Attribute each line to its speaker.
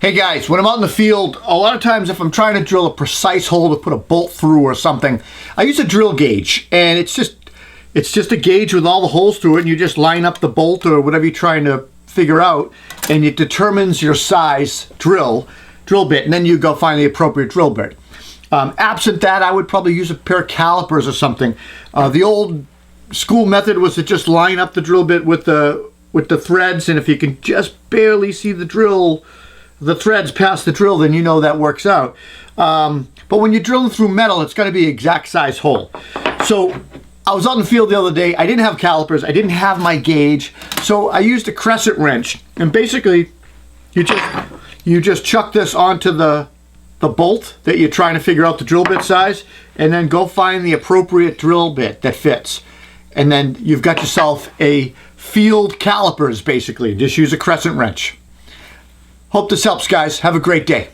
Speaker 1: Hey guys, when I'm out in the field, a lot of times if I'm trying to drill a precise hole to put a bolt through or something, I use a drill gauge, and it's just a gauge with all the holes through it, and you just line up the bolt or whatever you're trying to figure out, and it determines your size drill bit, and then you go find the appropriate drill bit. Absent that, I would probably use a pair of calipers or something. The old school method was to just line up the drill bit with the threads, and if you can just barely see the threads past the drill, then you know that works out. But when you're drilling through metal, it's got to be exact size hole. So I was out in the field the other day. I didn't have calipers. I didn't have my gauge. So I used a crescent wrench. And basically, you just chuck this onto the bolt that you're trying to figure out the drill bit size, and then go find the appropriate drill bit that fits. And then you've got yourself a field calipers, basically. Just use a crescent wrench. Hope this helps, guys. Have a great day.